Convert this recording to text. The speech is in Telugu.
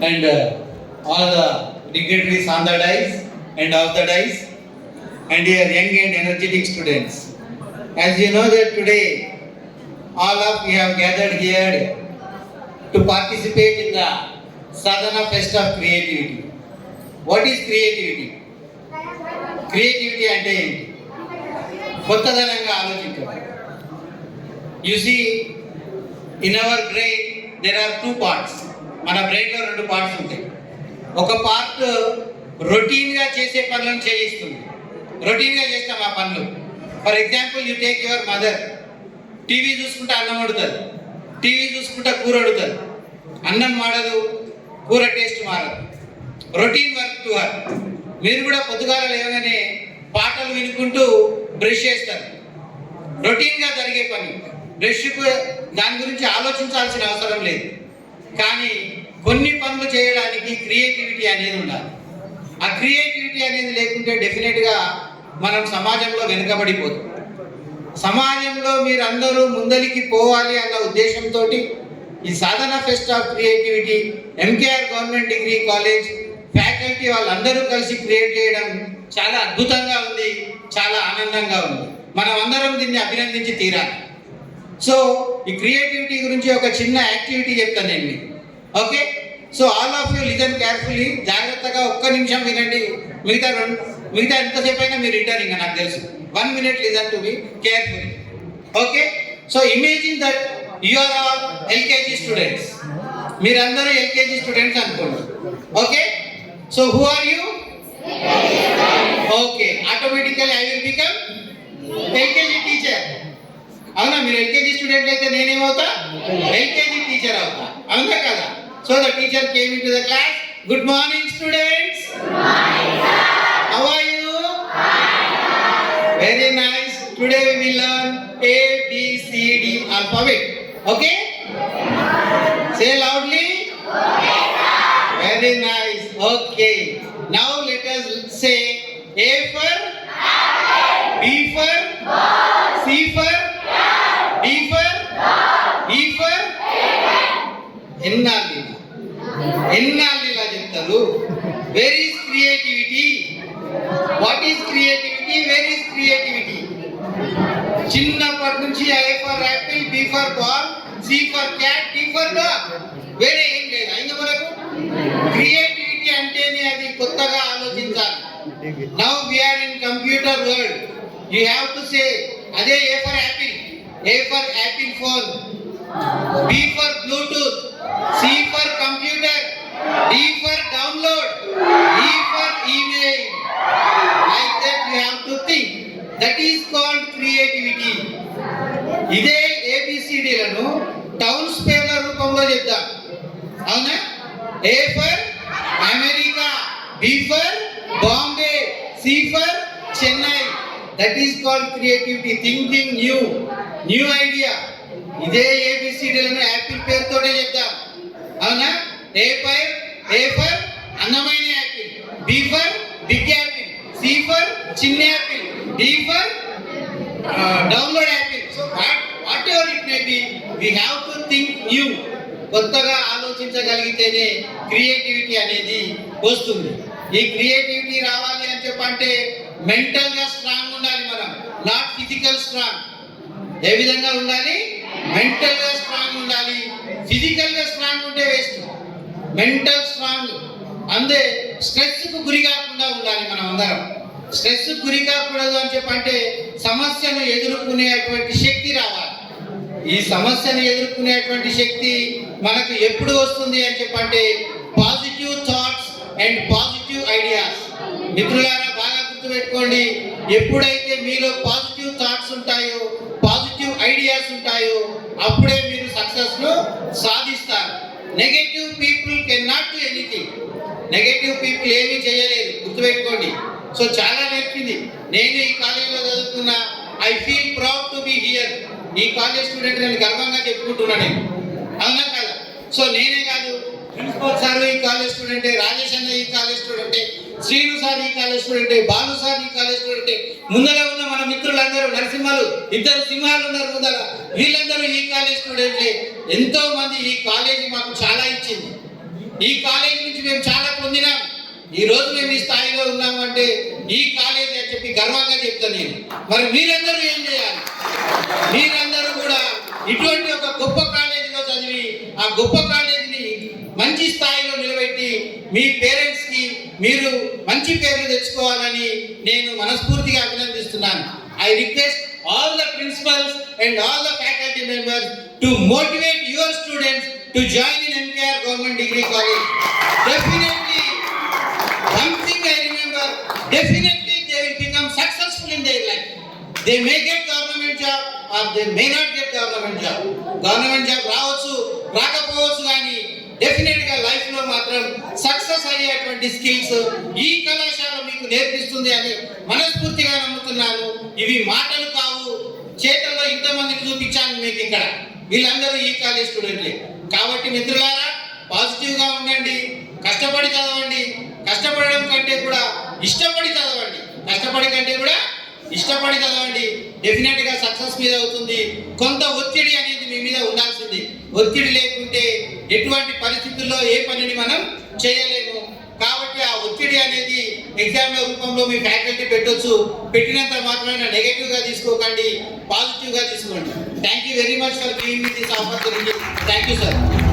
and all the dignitaries on the dais and off the dais, and your young and energetic students. As you know that today all of you have gathered here to participate in the Sadhana Fest of Creativity. What is creativity? Creativity అంటే ఏంటి? కొత్తదనంగా ఆలోచించడం. You see, in our brain there are two parts. మన బ్రెయిన్లో రెండు పార్ట్స్ ఉంటాయి. ఒక పార్ట్ రొటీన్గా చేసే పనులను చేయిస్తుంది. రొటీన్గా చేస్తాం ఆ పనులు. For example you take your mother. TV చూసుకుంటే అన్నం వండుతుంది, టీవీ చూసుకుంటే కూర వండుతుంది. అన్నం మాడదు, కూర టేస్ట్ మారదు. Routine work to her. మీరు కూడా పొద్దుగాల లేవగానే పాటలు వినుకుంటూ బ్రష్ చేస్తారు. రొటీన్గా జరిగే పని. బ్రష్కు దాని గురించి ఆలోచించాల్సిన అవసరం లేదు. కానీ కొన్ని పనులు చేయడానికి క్రియేటివిటీ అనేది ఉండాలి. ఆ క్రియేటివిటీ అనేది లేకుంటే డెఫినెట్గా మనం సమాజంలో వెనుకబడిపోతాం. సమాజంలో మీరందరూ ముందరికి పోవాలి అన్న ఉద్దేశంతో ఈ Sadhana fest of creativity MKR government degree college faculty వాళ్ళందరూ కలిసి క్రియేట్ చేయడం చాలా అద్భుతంగా ఉంది, చాలా ఆనందంగా ఉంది. మనం అందరం దీన్ని అభినందించి తీరాలి. సో ఈ క్రియేటివిటీ గురించి ఒక చిన్న యాక్టివిటీ చెప్తాను నేను మీకు. Okay, so all of you listen carefully. జాగ్రత్తగా ఒక్క నిమిషం వినండి. మిగతా ఎంతసేపు అయినా మీరు రిటర్న్, ఇంకా నాకు తెలుసు. 1 minute listen to me carefully. Okay, so imagine that you are all LKG students. మీరందరూ ఎల్కేజీ స్టూడెంట్స్ అనుకోండి. Okay, so who are you? Okay, automatically I will become LKG teacher. అవునా? మీరు ఎల్కేజీ స్టూడెంట్ అయితే నేనేమవుతా? ఎల్కేజీ టీచర్ అవుతా. అవునా కదా? So the teacher came into the class. Good morning students. How are you? Very nice. Today we will learn A, B, C, D alphabet. Okay? Say loudly. Very nice. Okay. Now let us say A for B for C for D for E for ఎన్నాళ్ళిలా చెప్తారు. Where is creativity? What is creativity? Where is creativity? చిన్నప్పటి నుంచి A for Apple, B for ball, C for cat, D for dog. వేరే ఏం లేదు. అయినా మనకు క్రియేటివిటీ అంటేనే అది కొత్తగా ఆలోచించాలి. Now we are in computer world. You have to say అదే A for apple, A for Apple phone, B for Bluetooth, C for computer, D for download, E for email. Like that you have to think. That is called creativity. ఇదే ABCDలను టౌన్స్ పేర్ల రూపంలో చెప్తాం. అవునా? A for America, B for Bombay, C for Chennai. That is called creativity. Thinking new idea. ఇదే ABCDలను యాపిల్ పేరుతోనే చెప్తాం. అవునా? A ఫర్ అన్నమైన apple, B for big apple, C for చిన్న apple, D for download apple. So whatever it may be, we have to think new. కొత్తగా ఆలోచించగలిగితేనే క్రియేటివిటీ అనేది వస్తుంది. ఈ క్రియేటివిటీ రావాలి అని చెప్పంటే మెంటల్గా స్ట్రాంగ్ ఉండాలి మనం, నాట్ ఫిజికల్ స్ట్రాంగ్. ఏ విధంగా ఉండాలి? మెంటల్గా స్ట్రాంగ్ ఉండాలి. ఫిజికల్గా స్ట్రాంగ్ ఉంటే వేస్ట్. Mental strong. అందే స్ట్రెస్కు గురి కాకుండా ఉండాలి. మనం అందరం స్ట్రెస్ గురి కాకూడదు అని చెప్పంటే సమస్యను ఎదుర్కొనేటువంటి శక్తి రావాలి. ఈ సమస్యను ఎదుర్కొనేటువంటి శక్తి మనకు ఎప్పుడు వస్తుంది అని చెప్పంటే positive thoughts and positive ideas. మిత్రులారా, బాగా గుర్తుపెట్టుకోండి. ఎప్పుడైతే మీలో పాజిటివ్ థాట్స్ ఉంటాయో, పాజిటివ్ ఐడియాస్ ఉంటాయో, అప్పుడే మీరు సక్సెస్ను సాధిస్తారు. Negative people can not do anything. Negative people ఏమీ చేయలేరు. గుర్తుపెట్టుకోండి. సో చాలా నేర్పింది. నేను ఈ కాలేజీలో చదువుకున్నా. I feel proud to be here. ఈ కాలేజ్ స్టూడెంట్ నేను గర్వంగా చెప్పుకుంటున్నా నేను. అవునా కదా? సో నేనే కాదు, ప్రిన్సిపల్ సార్ ఈ కాలేజ్ స్టూడెంటే, రాజేష్ అన్న ఈ కాలేజ్ స్టూడెంటే, శ్రీను సార్ ఈ కాలేజ్ స్టూడెంటే, బాలు సార్ ఈ కాలేజ్ స్టూడెంటే. ముందర ఉన్న మన మిత్రులందరూ నరసింహాలు, 2 సింహాలు ఉన్నారు ముందర, వీళ్ళందరూ ఈ కాలేజ్ స్టూడెంట్లే. ఎంతో మంది ఈ కాలేజీ మాకు చాలా ఇచ్చింది. ఈ కాలేజ్ నుంచి మేము చాలా పొందినాం. ఈ రోజు మేము ఈ స్థాయిలో ఉన్నాము అంటే ఈ కాలేజ్ అని చెప్పి గర్వంగా చెప్తాను నేను. మరి మీరందరూ ఏం చేయాలి? మీరందరూ కూడా ఇటువంటి ఒక గొప్ప కాలేజీలో చదివి ఆ గొప్ప కాలేజీని మంచి స్థాయిలో నిలబెట్టి మీ పేరెంట్స్ కి మీరు మంచి పేర్లు తెచ్చుకోవాలని నేను మనస్ఫూర్తిగా అభినందిస్తున్నాను. I request all the principals and all the faculty members to motivate your students to join in MKR Government Degree College. Definitely, one thing I remember, definitely they will become successful in their life. They may get government job or they may not get government job. Government job రావచ్చు రాకపోవచ్చు కానీ డెఫినెట్ గా లైఫ్ లో మాత్రం సక్సెస్ అయ్యేటువంటి స్కిల్స్ ఈ కళాశాల మీకు నేర్పిస్తుంది అని మనస్ఫూర్తిగా నమ్ముతున్నాను. ఇవి మాటలు కావు, చేతల్లో ఇంతమందిని చూపించాను మీకు ఇక్కడ. వీళ్ళందరూ ఈ కాలేజ్ స్టూడెంట్లే. కాబట్టి మిత్రులారా, పాజిటివ్ గా ఉండండి, కష్టపడి చదవండి. కష్టపడడం కంటే కూడా ఇష్టపడి చదవండి. కష్టపడి కంటే కూడా ఇష్టపడి చదవండి. డెఫినెట్ గా సక్సెస్ మీద అవుతుంది. కొంత ఒత్తిడి అనేది మీ మీద ఉండాల్సింది. ఒత్తిడి లేకుంటే ఎటువంటి పరిస్థితుల్లో ఏ పనిని మనం చేయలేము. కాబట్టి ఆ ఒత్తిడి అనేది ఎగ్జామ్ రూపంలో మీ ఫ్యాకల్టీ పెట్టొచ్చు. పెట్టినంత మాత్రమే నెగటివ్ గా తీసుకోకండి, పాజిటివ్ గా తీసుకోండి. Thank you very much for giving me this opportunity. Thank you sir.